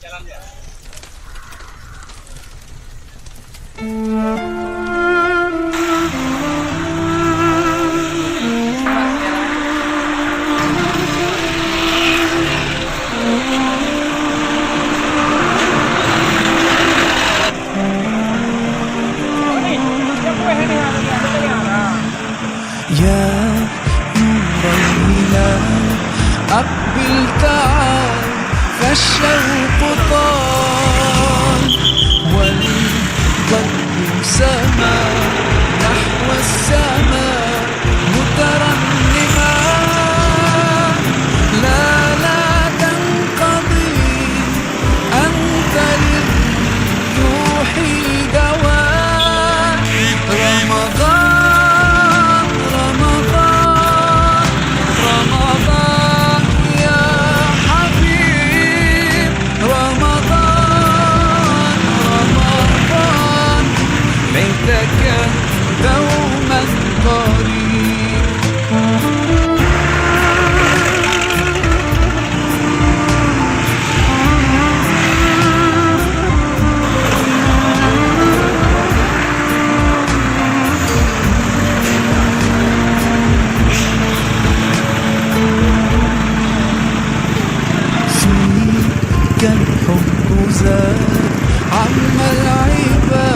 Jalan dia. يا نور الهلال أقبل تعال فالشوق طال والضوء سما نحو السماء مترنما لا تنقضي أنت للروح دواء رمضان رمضان رمضان يا حبيب رمضان رمضان ليتك دوما قريب فيك الحب زاد عم العباد